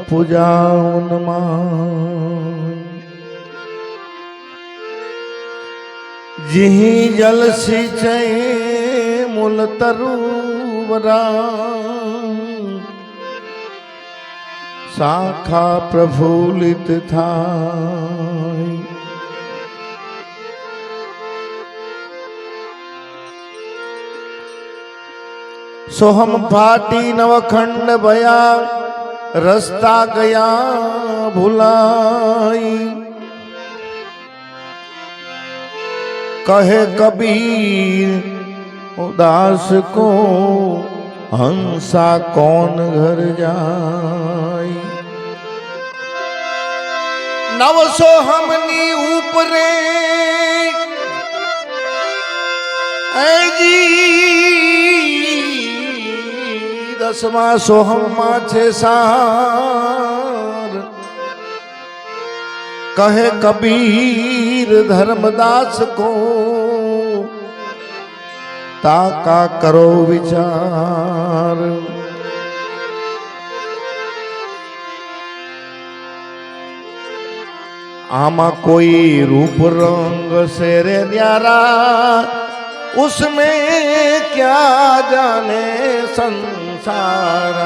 पूजा उन्माद जिहि जल सिंचै मूल तरुवरा शाखा प्रफुल्लित थाय। सोहम फाटी नवखंड भया रस्ता गया भुलाई। कहे कबीर उदास को हंसा कौन घर जाई। नव सोहमनी ऊपरे जी दसमा सोहम माथे सार। कहे कबीर धर्मदास को ताका करो विचार। आमा कोई रूप रंग से रे न्यारा उसमें क्या जाने संसार।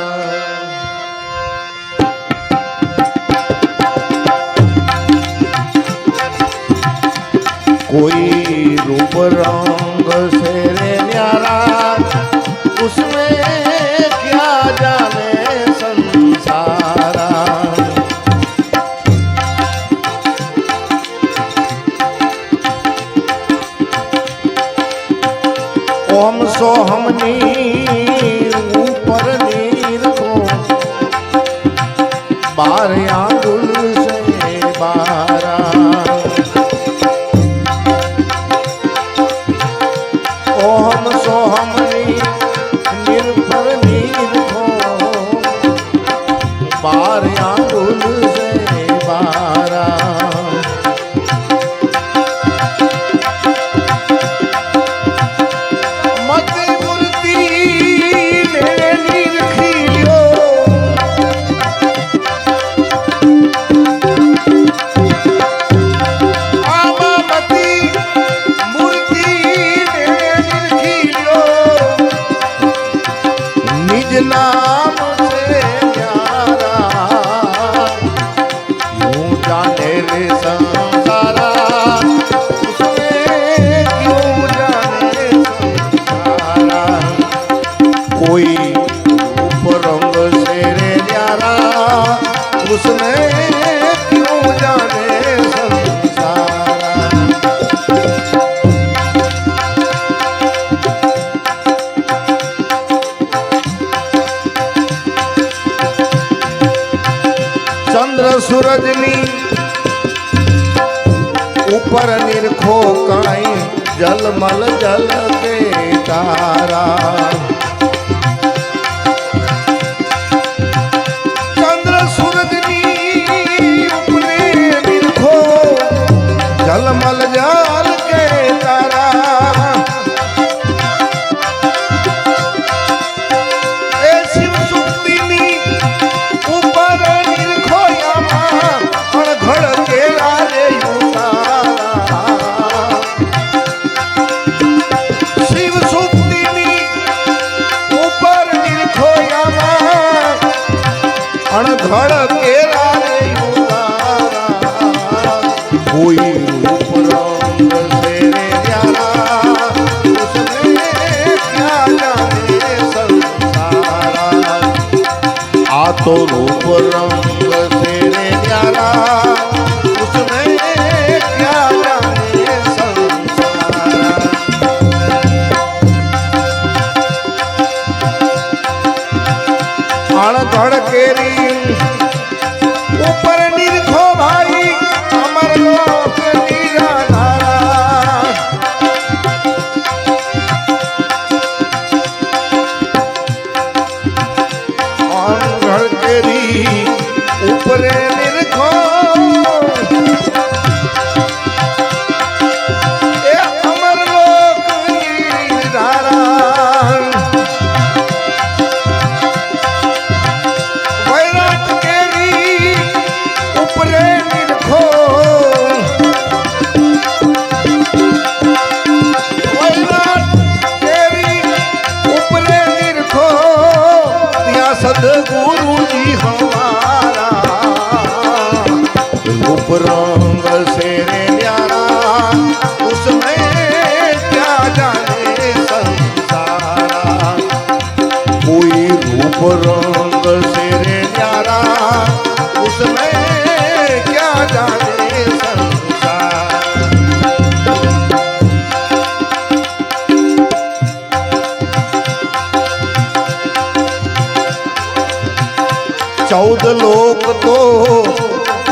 कोई रूप रंग से रे न्यारा उसमें क्या जाने संसारा। ओम सोहमनी ऊपर नीर को बार आंगुल से बारा। ओम सोहमनी निर्भर नीर को बार आंगुल से बारा। नाम से प्यारा यूं जाने रे संसारा उसमें क्यों जाने संसारा। कोई रूप रंग से रे न्यारा उसमें क्यों जाने संसारा। चंद्र सूरजनी ऊपर निरखो काई जलमल जल के तारा। चंद्र सूरजनी ऊपर निरखो जलमल जल के तारा। अणघड़ केरा रे उतारा। कोई रूप रंग से रे न्यारा उसमें क्या जाने संसारा। आ तो रूप रंग से रे न्यारा उसमें क्या जाने संसारा। अणघड़ केरी ऊपर निरखो भाई अमर लोक निराधारा। अणघड़ केरी ऊपर निरखो अमर लोक निराधारा। वैराट केरी रंग से रे न्यारा उसमें क्या जाने संसारा। कोई रूप रंग से रे न्यारा उसमें क्या जाने संसार। 14 लोक तो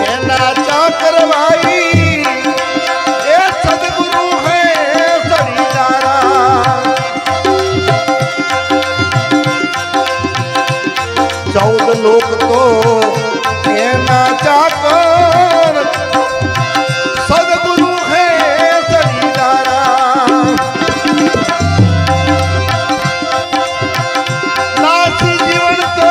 एना चाकर भाई ये सदगुरु है सरीदारा। 14 लोक तो एना चाकर सदगुरु है सरीदारा। नासी जीवन तो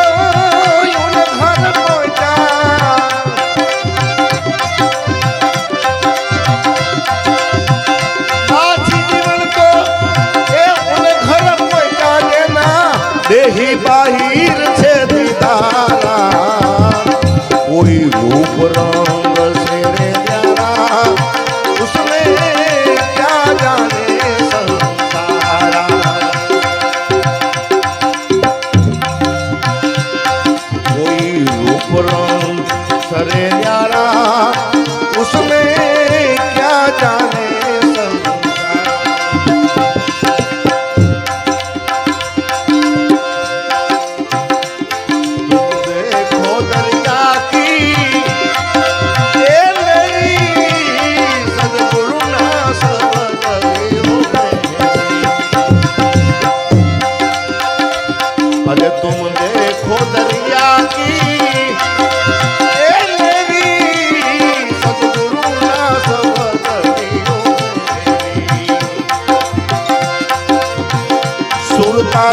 देही बाहिर छे दीदारा। कोई रूप रंग से रे न्यारा उसमें क्या जाने संसारा। कोई रूप रंग से रे न्यारा उसमें क्या जाने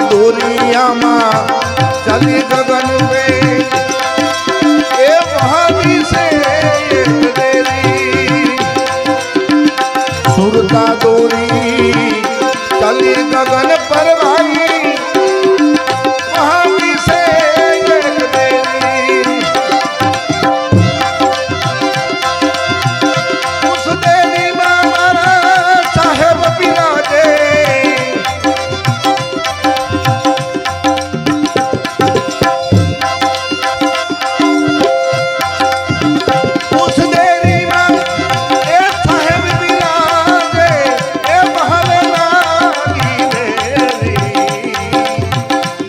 दुनिया मां चली गगन पे ए महावी से तेरी सुरता दूरी चली गगन पर भाई महावी से तेरी। उस देवी मारा साहेब बिराजे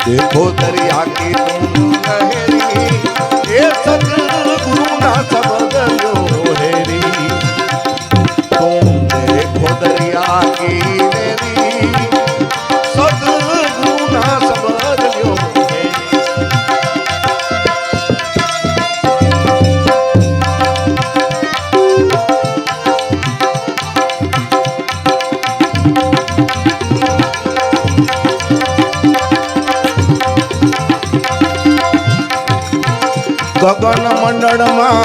देखो दरिया की तुम लहरी ये सदगुरु ना सबद लो हेरी। तुम देखो दरिया की मेरी सदगुरु ना सबद लो गगन मंडल में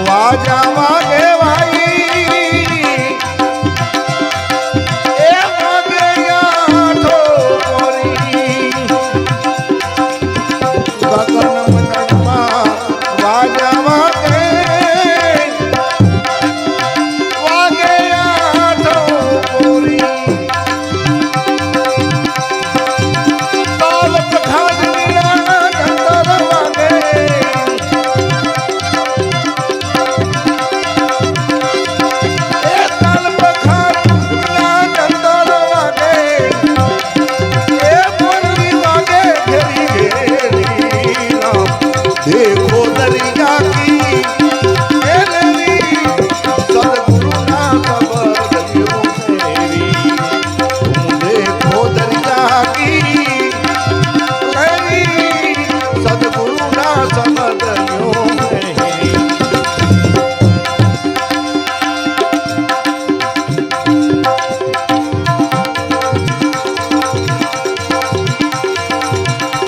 वाजा वागे भाई ए वागे आठो कोरी। गगन मंडल में वाजा वागे आठो कोरी। ताल पखाज देखो दरिया की सदगुरु ना सबद लो मेरी। तुम देखो दरिया की सदगुरु ना सबद लो मेरी।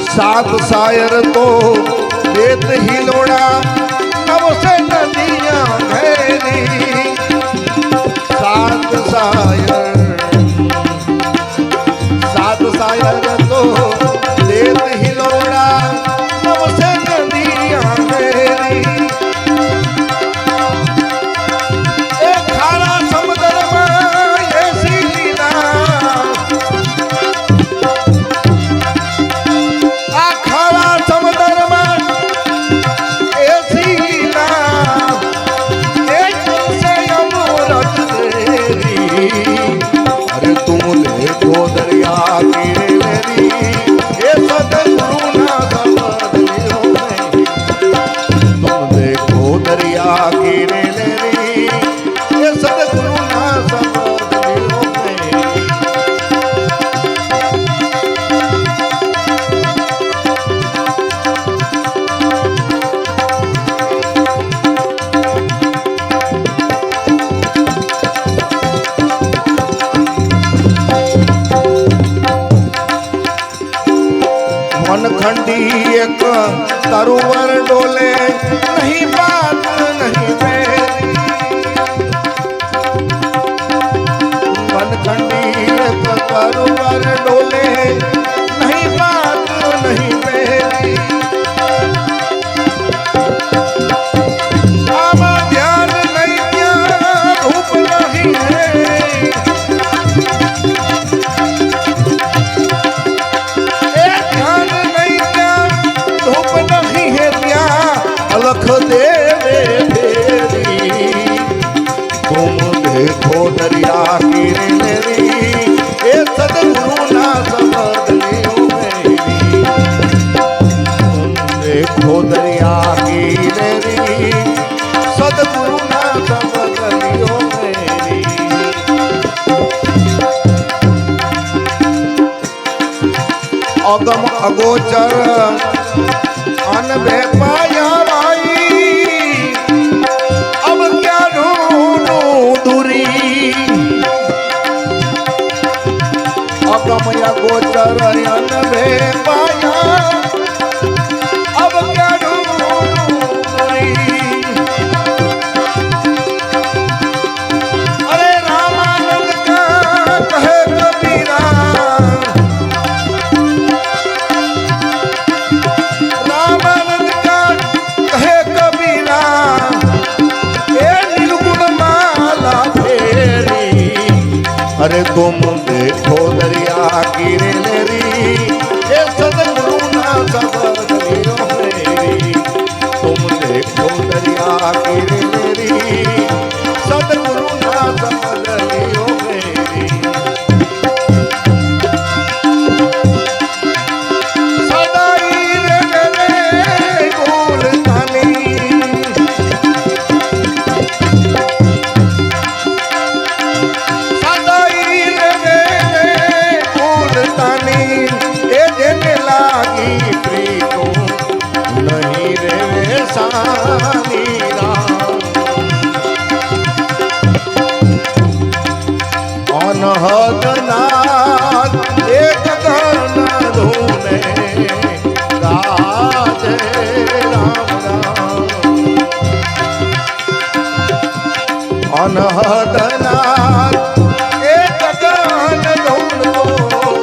सात शायर तो देत हिलोड़ा नव से नदियां घेरी। सात शायर तो देत हिलोड़ा नव से नदियां घेरी। ગીરે લેરી એ સદગુરુના શબ્દ લેવો મેરી વનખંડી એક તરુવર ડોલે નહીં બાત નહીં મેરી વનખંડી એક તરુવર ડોલે નહીં બાત નહીં મેરી આમાં ધ્યાન નહીં ત્યાં ધૂપ નહીં હે अलख देवे फेरी तुम देखो दरिया की मेरी ए सदगुरु ना समझ लियो मेरी तुम देखो दरिया की मेरी सदगुरु ना समझ लियो मेरी अगम अगोचर अन पाया अब क्या ढूंढूं दूरी अगम गोचर अन पाया अब क्या ढूंढूं दूरी अरे रामानंद का कहे कबीरा अरे तुम देखो दरिया की लेरी ये सदगुरु ना समझ लियो मेरी तुम देखो दरिया की लेरी सदगुरु ना समझ लियो मेरी सदाई रे बोलतानी अनहदनाथ एक गण धूने राधे राम राम अनहदनाथ एक गण धून को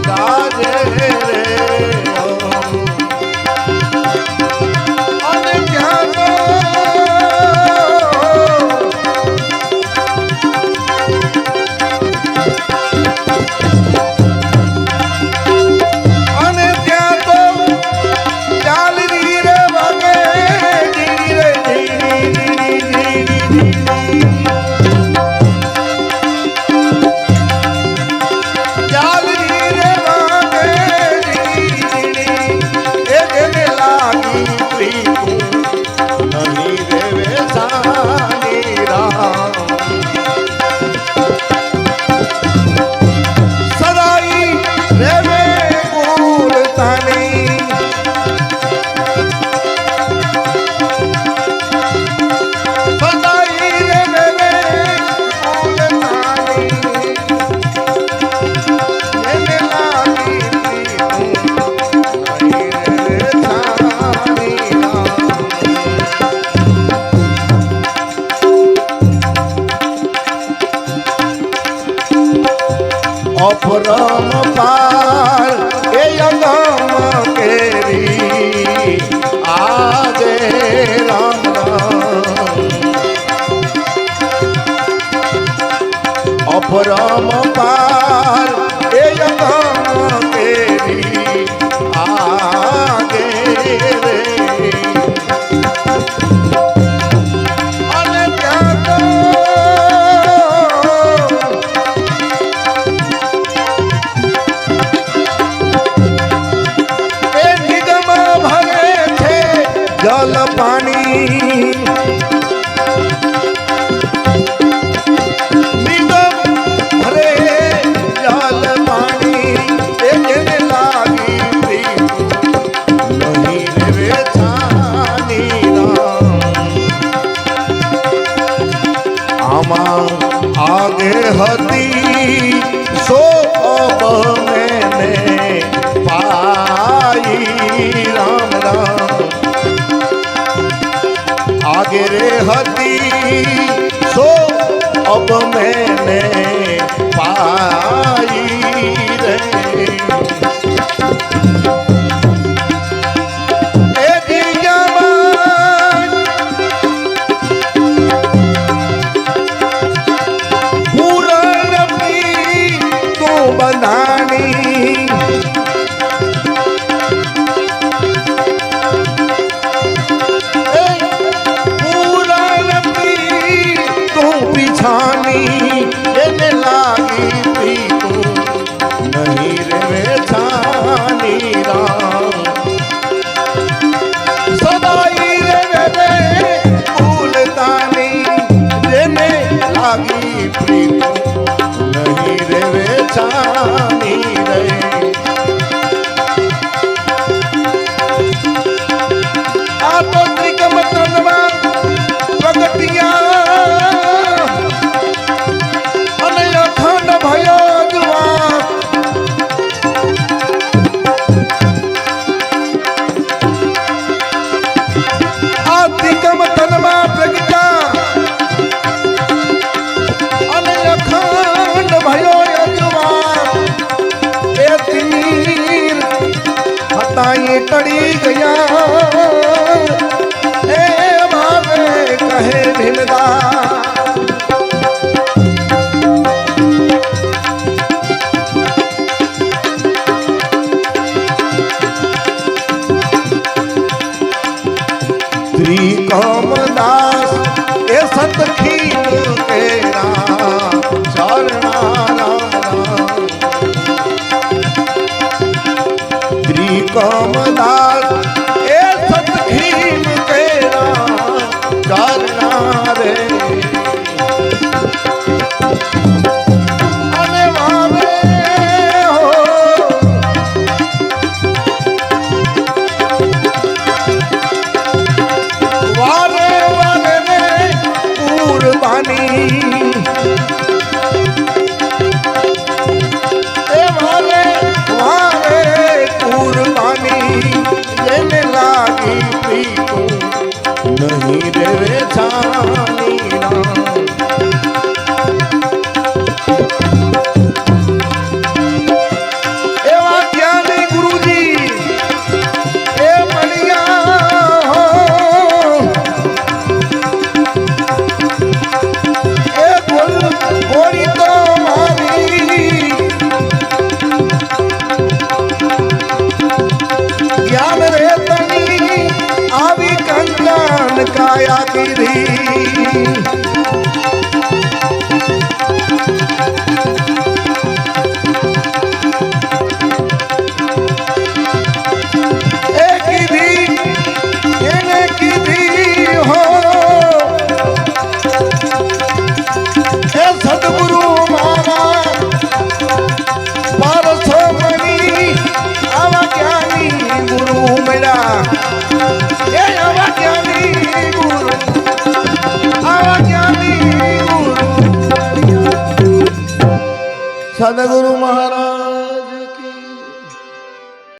राधे रे अपरम पार ए अगम केरी आजे राम राम अपरम पार ए अगम केरी आगे रे जल पानी हती सो अब मैंने पाई राम राम आगे रे हती सो अब मैंने पाई रे बनानी पूरा रबी तू पिछानी लेने लागी थी तू नहीं रे छानी राम सदाई रे भूलतानी लेने लागी थी तू नहीं रे छानी रे तो त्रिकम तनवा प्रगटिया अने अखंड भयो जुआ त्रिकम तनवा प्रगटा अने अखंड भयो हताई टड़ी गया ए भावे कहे भीमदा त्रिकमदास ए सतखीन तेरा चरणा कमदास ए सतखीम तेरा करना रे अने वारे हो वारे वारे ने कुर्बानी ए वारे वारे लेने लागी थी तू नहीं रे छानी एवा ज्ञानी गुरुजी ए मनिया हो ए गोरी तो मारी ज्ञान रे तनी आवी कंचन काया गिरी एक गिरी एने गिरी हो ए सतगुरु मारा पारसो मणि आवा ज्ञानी गुरु मेरा ये आवा ज्ञानी गुरु सदगुरु महाराज।